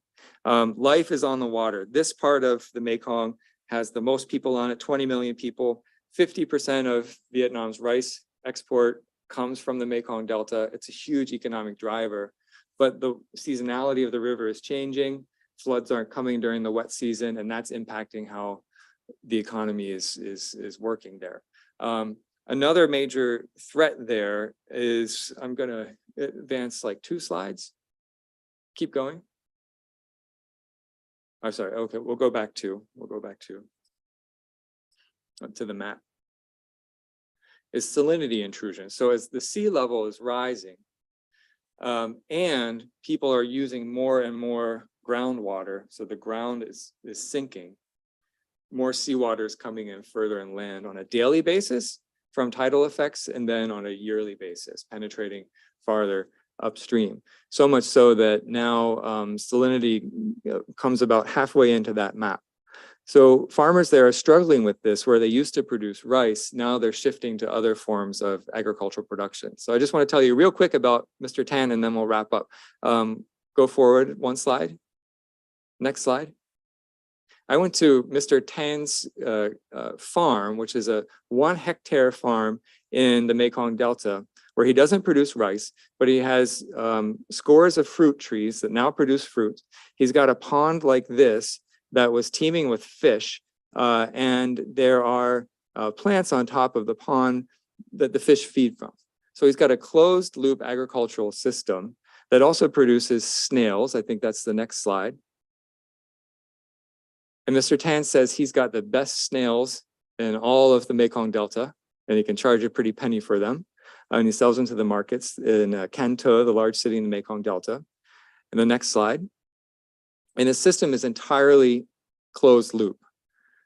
Life is on the water. This part of the Mekong has the most people on it, 20 million people. 50% of Vietnam's rice export comes from the Mekong Delta. It's a huge economic driver, but the seasonality of the river is changing. Floods aren't coming during the wet season, and that's impacting how the economy is working there. Another major threat there is, I'm going to advance like 2 slides. Keep going. I'm sorry. Okay, we'll go back to the map. is salinity intrusion. So as the sea level is rising, and people are using more and more groundwater, so the ground is sinking, more seawater is coming in further inland on a daily basis from tidal effects, and then on a yearly basis, penetrating farther upstream. So much so that now salinity comes about halfway into that map. So farmers there are struggling with this, where they used to produce rice, now they're shifting to other forms of agricultural production. So I just want to tell you real quick about Mr. Tan, and then we'll wrap up. Go forward one slide. Next slide. I went to Mr. Tan's farm, which is a 1 hectare farm in the Mekong Delta, where he doesn't produce rice, but he has scores of fruit trees that now produce fruit. He's got a pond like this that was teeming with fish, and there are plants on top of the pond that the fish feed from. So he's got a closed loop agricultural system that also produces snails. I think that's the next slide. And Mr. Tan says he's got the best snails in all of the Mekong Delta, and he can charge a pretty penny for them. And he sells them to the markets in Kanto, the large city in the Mekong Delta. And the next slide. And his system is entirely closed loop.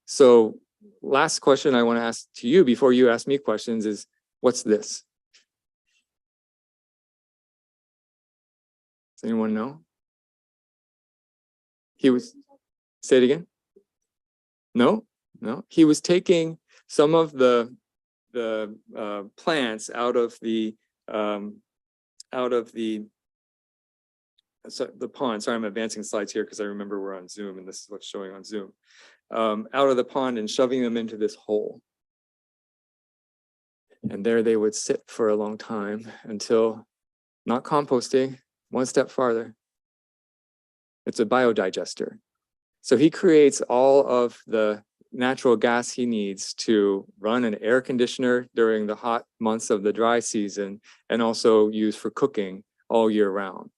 So last question I want to ask to you before you ask me questions is, what's this? Does anyone know? He was, say it again? No. He was taking some of the plants out of the pond. Sorry, I'm advancing slides here because I remember we're on Zoom and this is what's showing on Zoom. Out of the pond and shoving them into this hole. And there they would sit for a long time until, not composting, one step farther. It's a biodigester. So he creates all of the natural gas he needs to run an air conditioner during the hot months of the dry season, and also use for cooking all year round.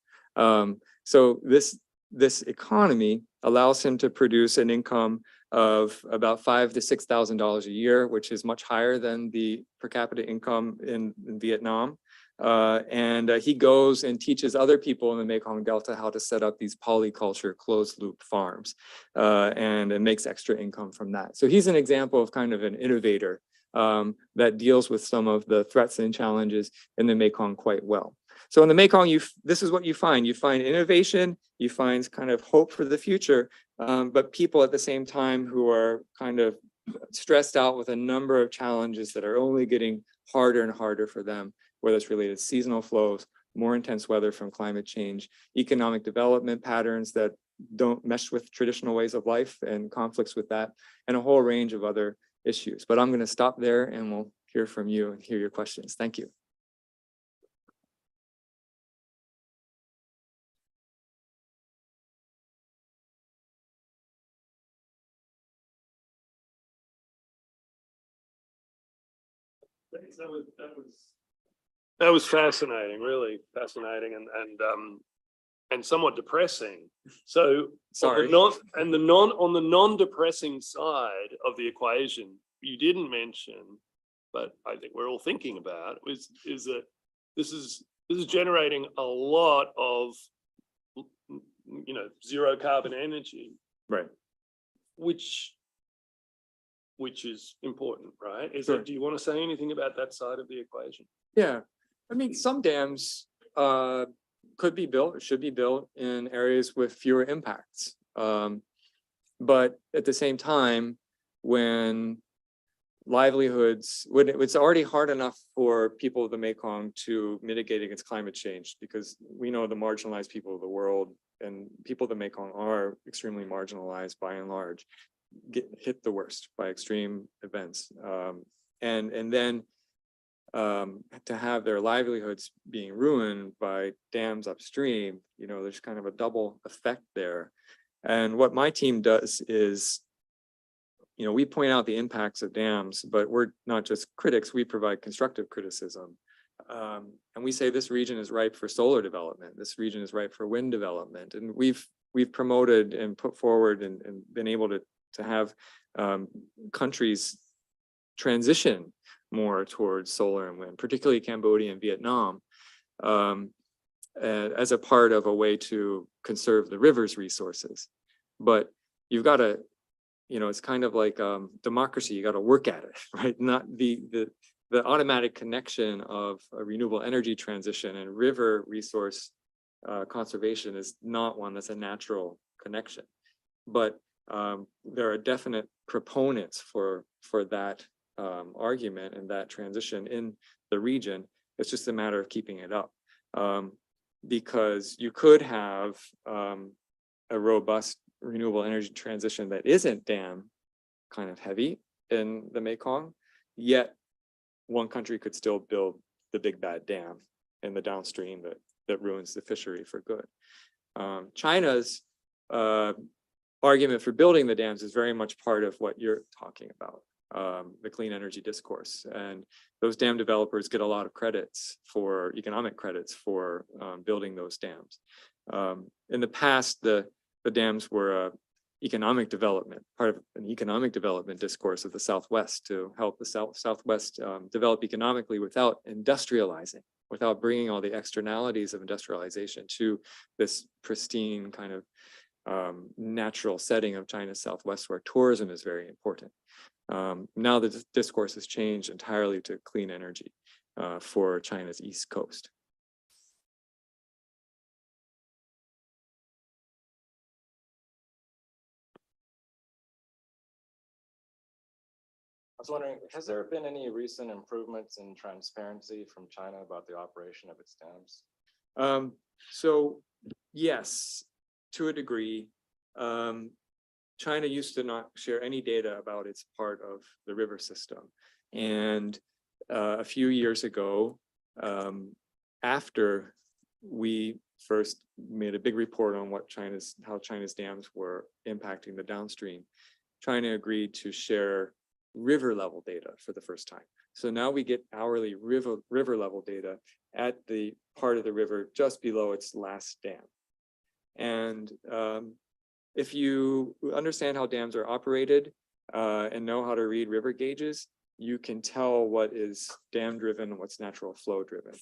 So this economy allows him to produce an income of about $5,000 to $6,000 a year, which is much higher than the per capita income in Vietnam. He goes and teaches other people in the Mekong Delta how to set up these polyculture closed loop farms, and it makes extra income from that. So he's an example of kind of an innovator that deals with some of the threats and challenges in the Mekong quite well. So in the Mekong, this is what you find. You find innovation, you find kind of hope for the future, but people at the same time who are kind of stressed out with a number of challenges that are only getting harder and harder for them, whether it's related to seasonal flows, more intense weather from climate change, economic development patterns that don't mesh with traditional ways of life and conflicts with that, and a whole range of other issues. But I'm going to stop there and we'll hear from you and hear your questions. Thank you. Thanks. That was fascinating, really fascinating, and somewhat depressing. So Sorry. on the non-depressing side of the equation, you didn't mention, but I think we're all thinking about, is that this is generating a lot of, zero carbon energy, Right. which is important, right? Sure. Do you want to say anything about that side of the equation? Yeah, I mean, some dams could be built or should be built in areas with fewer impacts. But at the same time, when it's already hard enough for people of the Mekong to mitigate against climate change, because we know the marginalized people of the world and people of the Mekong are extremely marginalized by and large, get hit the worst by extreme events. And then to have their livelihoods being ruined by dams upstream, there's kind of a double effect there. And what my team does is, we point out the impacts of dams, but we're not just critics, we provide constructive criticism. And we say this region is ripe for solar development, this region is ripe for wind development. And we've promoted and put forward and been able to have countries transition more towards solar and wind, particularly Cambodia and Vietnam, as a part of a way to conserve the river's resources. But you've got to, it's kind of like democracy. You got to work at it, right? Not the automatic connection of a renewable energy transition and river resource conservation is not one that's a natural connection. But there are definite proponents for that argument and that transition in the region. It's just a matter of keeping it up, because you could have a robust renewable energy transition that isn't dam kind of heavy in the Mekong, yet one country could still build the big bad dam in the downstream that ruins the fishery for good. China's argument for building the dams is very much part of what you're talking about, the clean energy discourse. And those dam developers get a lot of credits for economic credits for building those dams. In the past, the dams were economic development, part of an economic development discourse of the Southwest to help the Southwest develop economically without industrializing, without bringing all the externalities of industrialization to this pristine kind of natural setting of China's Southwest, where tourism is very important. Now the discourse has changed entirely to clean energy for China's East Coast. I was wondering, has there been any recent improvements in transparency from China about the operation of its dams? So yes, to a degree. China used to not share any data about its part of the river system. And a few years ago, after we first made a big report on how China's dams were impacting the downstream, China agreed to share river level data for the first time. So now we get hourly river level data at the part of the river just below its last dam. And if you understand how dams are operated and know how to read river gauges, you can tell what is dam driven and what's natural flow driven.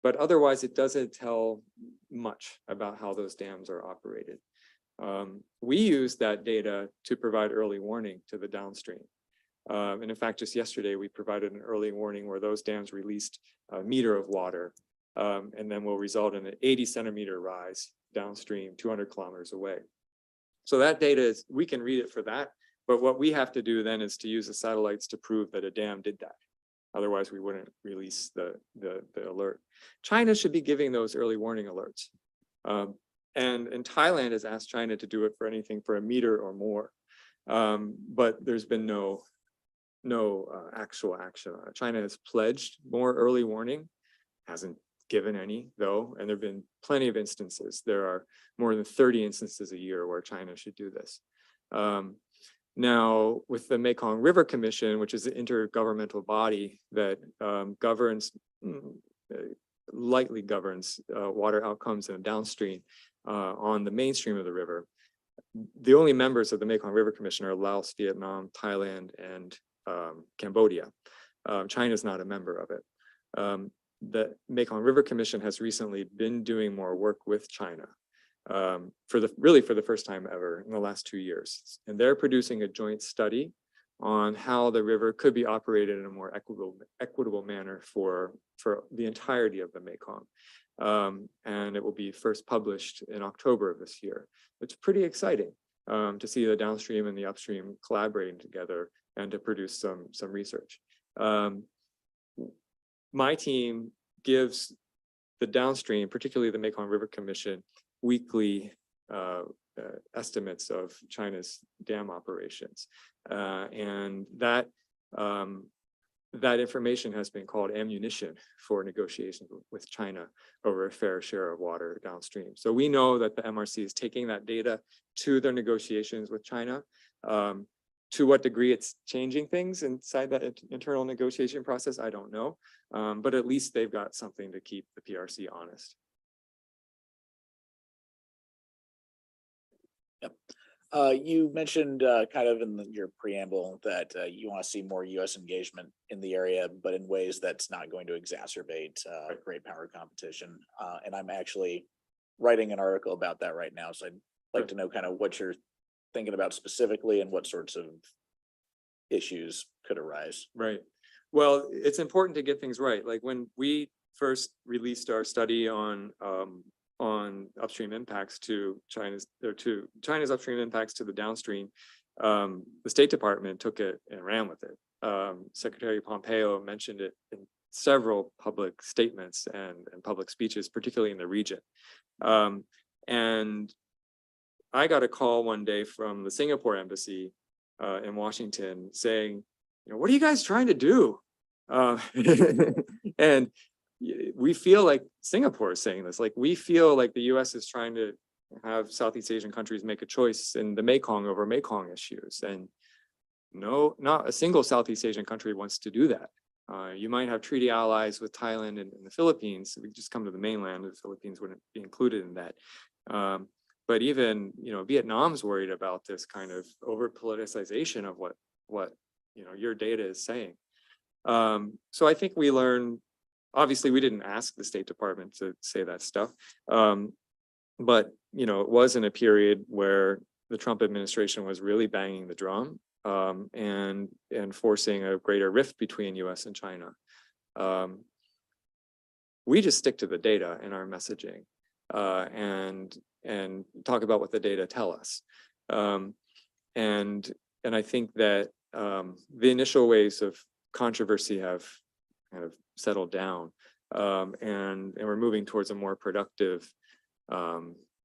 But otherwise, it doesn't tell much about how those dams are operated. We use that data to provide early warning to the downstream. And in fact, just yesterday, we provided an early warning where those dams released a meter of water and then will result in an 80 centimeter rise downstream 200 kilometers away. So that data we can read it for that, but what we have to do then is to use the satellites to prove that a dam did that. Otherwise, we wouldn't release the alert. China should be giving those early warning alerts. And Thailand has asked China to do it for anything for a meter or more. But there's been no actual action. China has pledged more early warning, hasn't given any though, and there have been plenty of instances. There are more than 30 instances a year where China should do this. Now, with the Mekong River Commission, which is an intergovernmental body that lightly governs water outcomes in the downstream on the mainstream of the river, the only members of the Mekong River Commission are Laos, Vietnam, Thailand, and Cambodia. China is not a member of it. The Mekong River Commission has recently been doing more work with China for the first time ever in the last 2 years. And they're producing a joint study on how the river could be operated in a more equitable manner for the entirety of the Mekong. And it will be first published in October of this year. It's pretty exciting to see the downstream and the upstream collaborating together and to produce some research. My team gives the downstream, particularly the Mekong River Commission, weekly estimates of China's dam operations. And that information has been called ammunition for negotiations with China over a fair share of water downstream. So we know that the MRC is taking that data to their negotiations with China. To what degree it's changing things inside that internal negotiation process, I don't know. But at least they've got something to keep the PRC honest. Yep. You mentioned kind of in your preamble that you want to see more U.S. engagement in the area, but in ways that's not going to exacerbate great power competition. And I'm actually writing an article about that right now. So I'd like to know kind of what you're thinking about specifically and what sorts of issues could arise. Right. Well, it's important to get things right. Like when we first released our study on upstream impacts to China's upstream impacts to the downstream, the State Department took it and ran with it. Secretary Pompeo mentioned it in several public statements and public speeches, particularly in the region. And I got a call one day from the Singapore embassy in Washington saying, what are you guys trying to do? And we feel like Singapore is saying this, like we feel like the US is trying to have Southeast Asian countries make a choice in the Mekong over Mekong issues. And no, not a single Southeast Asian country wants to do that. You might have treaty allies with Thailand and the Philippines. We just come to the mainland, the Philippines wouldn't be included in that. But even, Vietnam's worried about this kind of over politicization of what your data is saying. So I think we learned, obviously we didn't ask the State Department to say that stuff. But, it was in a period where the Trump administration was really banging the drum and forcing a greater rift between US and China. We just stick to the data in our messaging and talk about what the data tell us. And I think that the initial waves of controversy have kind of settled down, and we're moving towards a more productive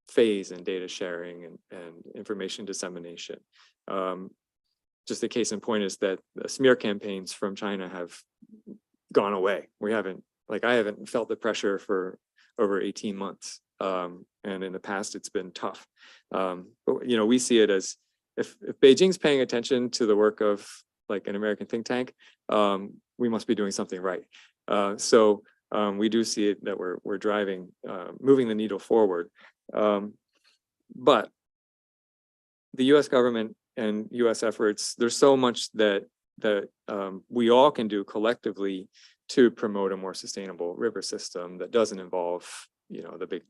phase in data sharing and information dissemination. Just the case in point is that the smear campaigns from China have gone away. I haven't felt the pressure for over 18 months. And in the past, it's been tough. But, we see it as if Beijing's paying attention to the work of like an American think tank, we must be doing something right. So we do see it that we're driving, moving the needle forward. But the US government and US efforts, there's so much that we all can do collectively to promote a more sustainable river system that doesn't involve, the big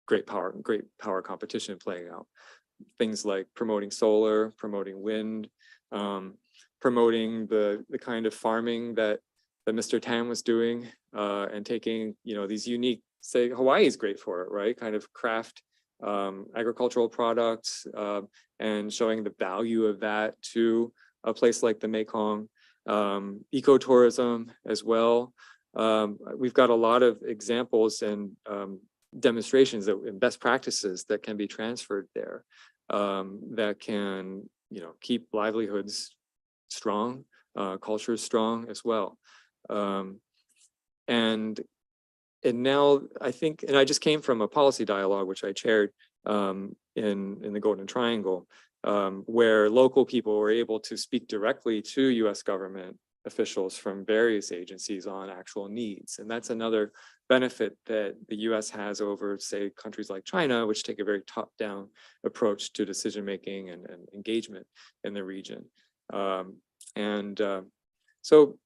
great power competition playing out. Things like promoting solar, promoting wind, promoting the kind of farming that Mr. Tam was doing, and taking, these unique, say Hawaii is great for it, right? Kind of craft agricultural products, and showing the value of that to a place like the Mekong. Ecotourism as well. We've got a lot of examples and demonstrations and best practices that can be transferred there, that can, keep livelihoods strong, cultures strong as well. And now I think, and I just came from a policy dialogue, which I chaired in the Golden Triangle, where local people were able to speak directly to US government officials from various agencies on actual needs. And that's another benefit that the US has over, say, countries like China, which take a very top-down approach to decision-making and engagement in the region. So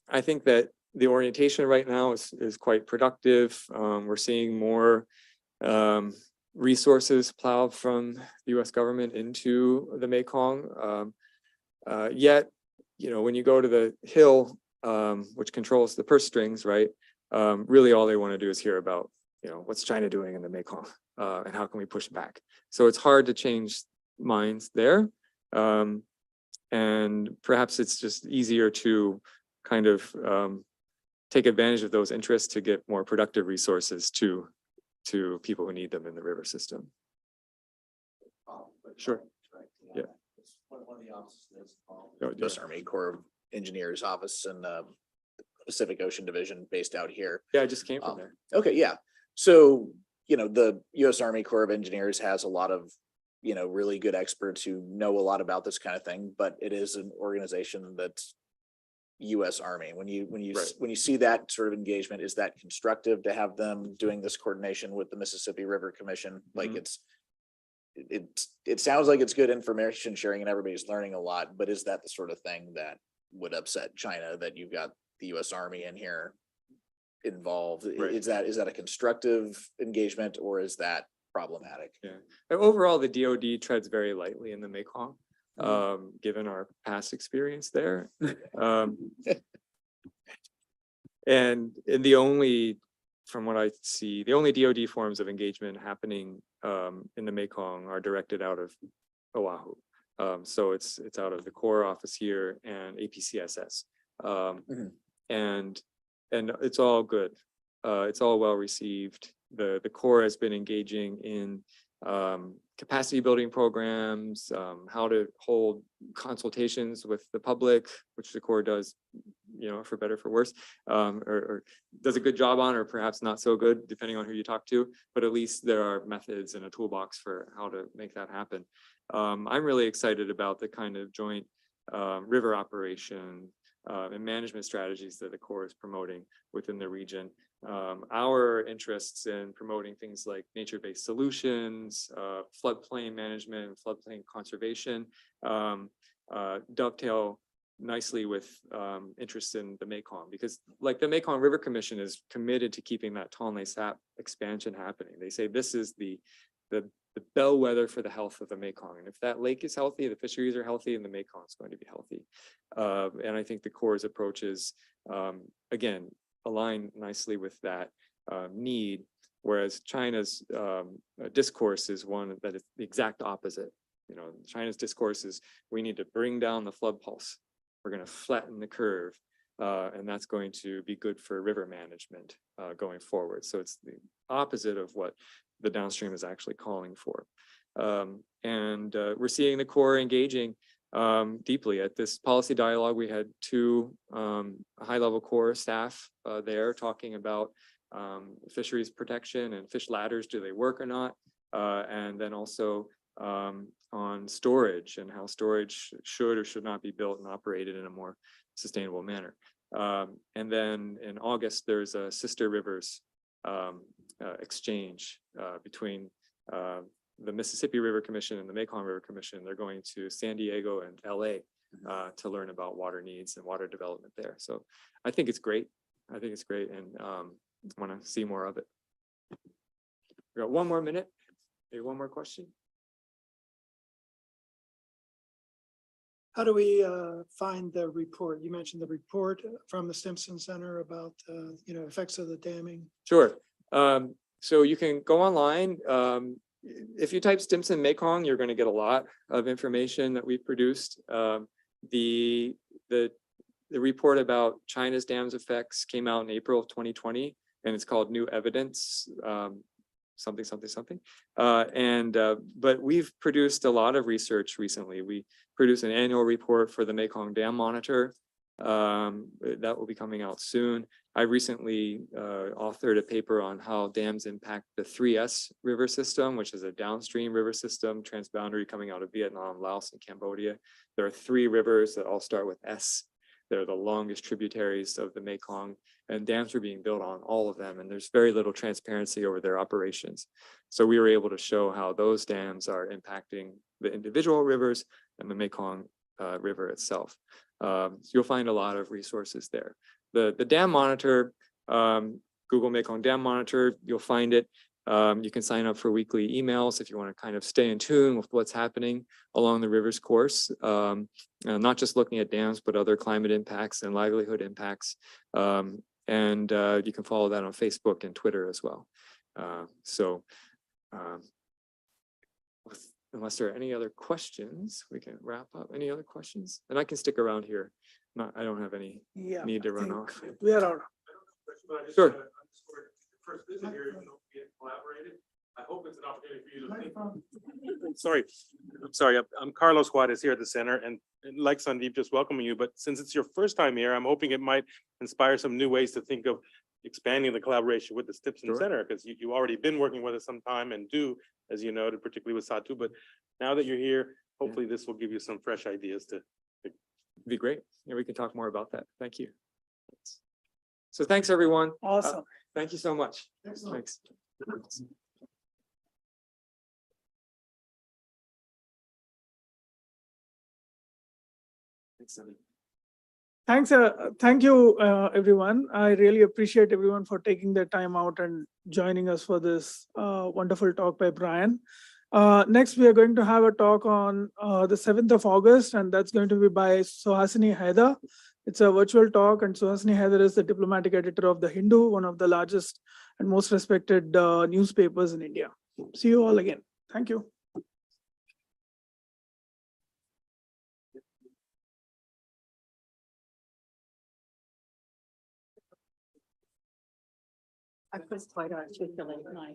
I think that the orientation right now is quite productive. We're seeing more resources plowed from the US government into the Mekong. Yet, when you go to the Hill, which controls the purse strings, right? Really all they want to do is hear about, what's China doing in the Mekong, and how can we push back? So it's hard to change minds there. And perhaps it's just easier to kind of take advantage of those interests to get more productive resources to people who need them in the river system. Sure. Yeah. One of the offices US Army Corps of Engineers office in the Pacific Ocean Division based out here. Yeah, I just came from there. Okay, yeah. So, the US Army Corps of Engineers has a lot of, really good experts who know a lot about this kind of thing, but it is an organization that's US Army. When you see that sort of engagement, is that constructive to have them doing this coordination with the Mississippi River Commission? Like it sounds like it's good information sharing and everybody's learning a lot, but is that the sort of thing that would upset China, that you've got the US Army in here involved? Right. Is that a constructive engagement, or is that problematic? Yeah. Overall, the DoD treads very lightly in the Mekong, given our past experience there. And the only, from what I see, the only DoD forms of engagement happening in the Mekong are directed out of Oahu. So it's out of the Corps office here and APCSS. And it's all good. It's all well received. The Corps has been engaging in capacity building programs, how to hold consultations with the public, which the Corps does, for better, for worse, or does a good job on, or perhaps not so good, depending on who you talk to. But at least there are methods and a toolbox for how to make that happen. I'm really excited about the kind of joint river operation and management strategies that the Corps is promoting within the region. Our interests in promoting things like nature-based solutions, floodplain management, floodplain conservation, dovetail nicely with interest in the Mekong, because like the Mekong River Commission is committed to keeping that Tonle Sap expansion happening. They say this is the bellwether for the health of the Mekong. And if that lake is healthy, the fisheries are healthy, and the Mekong is going to be healthy. And I think the Corps' approach is, again, align nicely with that need, whereas China's discourse is one that is the exact opposite. China's discourse is, we need to bring down the flood pulse. We're going to flatten the curve, and that's going to be good for river management going forward. So it's the opposite of what the downstream is actually calling for. And we're seeing the Corps engaging deeply at this policy dialogue. We had two high-level Corps staff there talking about fisheries protection and fish ladders, do they work or not? And then also on storage and how storage should or should not be built and operated in a more sustainable manner. And then in August, there's a Sister Rivers exchange between the Mississippi River Commission and the Mekong River Commission. They're going to San Diego and LA to learn about water needs and water development there. So I think it's great. I think it's great, and want to see more of it. We got 1 more minute. Maybe one more question. How do we find the report? You mentioned the report from the Stimson Center about effects of the damming. Sure. So you can go online. If you type Stimson Mekong, you're going to get a lot of information that we've produced. The report about China's dams effects came out in April of 2020, and it's called New Evidence, something. But we've produced a lot of research recently. We produced an annual report for the Mekong Dam Monitor that will be coming out soon. I recently authored a paper on how dams impact the 3S river system, which is a downstream river system, transboundary, coming out of Vietnam, Laos, and Cambodia. There are 3 rivers that all start with S. They're the longest tributaries of the Mekong, and dams are being built on all of them, and there's very little transparency over their operations. So we were able to show how those dams are impacting the individual rivers and the Mekong River itself. So you'll find a lot of resources there. The Dam Monitor, Google Mekong Dam Monitor, you'll find it. You can sign up for weekly emails if you want to kind of stay in tune with what's happening along the river's course, not just looking at dams, but other climate impacts and livelihood impacts. And you can follow that on Facebook and Twitter as well. Unless there are any other questions, we can wrap up. Any other questions? And I can stick around here. I don't have any need to run off. We are out. Sure. First visit here, even though we had collaborated, I hope it's an opportunity for you to think. Sorry, I'm Carlos Juarez here at the center, and like Sandeep, just welcoming you. But since it's your first time here, I'm hoping it might inspire some new ways to think of expanding the collaboration with the Stimson Center, because you already been working with us some time and do, as you noted, particularly with Satu. But now that you're here, hopefully this will give you some fresh ideas to. Be great. Yeah, we can talk more about that. Thank you. So thanks, everyone. Awesome. Thank you so much. Excellent. Thanks. Thank you, everyone. I really appreciate everyone for taking their time out and joining us for this wonderful talk by Brian. Next, we are going to have a talk on the 7th of August, and that's going to be by Suhasini Haidar. It's a virtual talk, and Suhasini Haidar is the diplomatic editor of The Hindu, one of the largest and most respected newspapers in India. See you all again. Thank you. I couldn't quite articulate my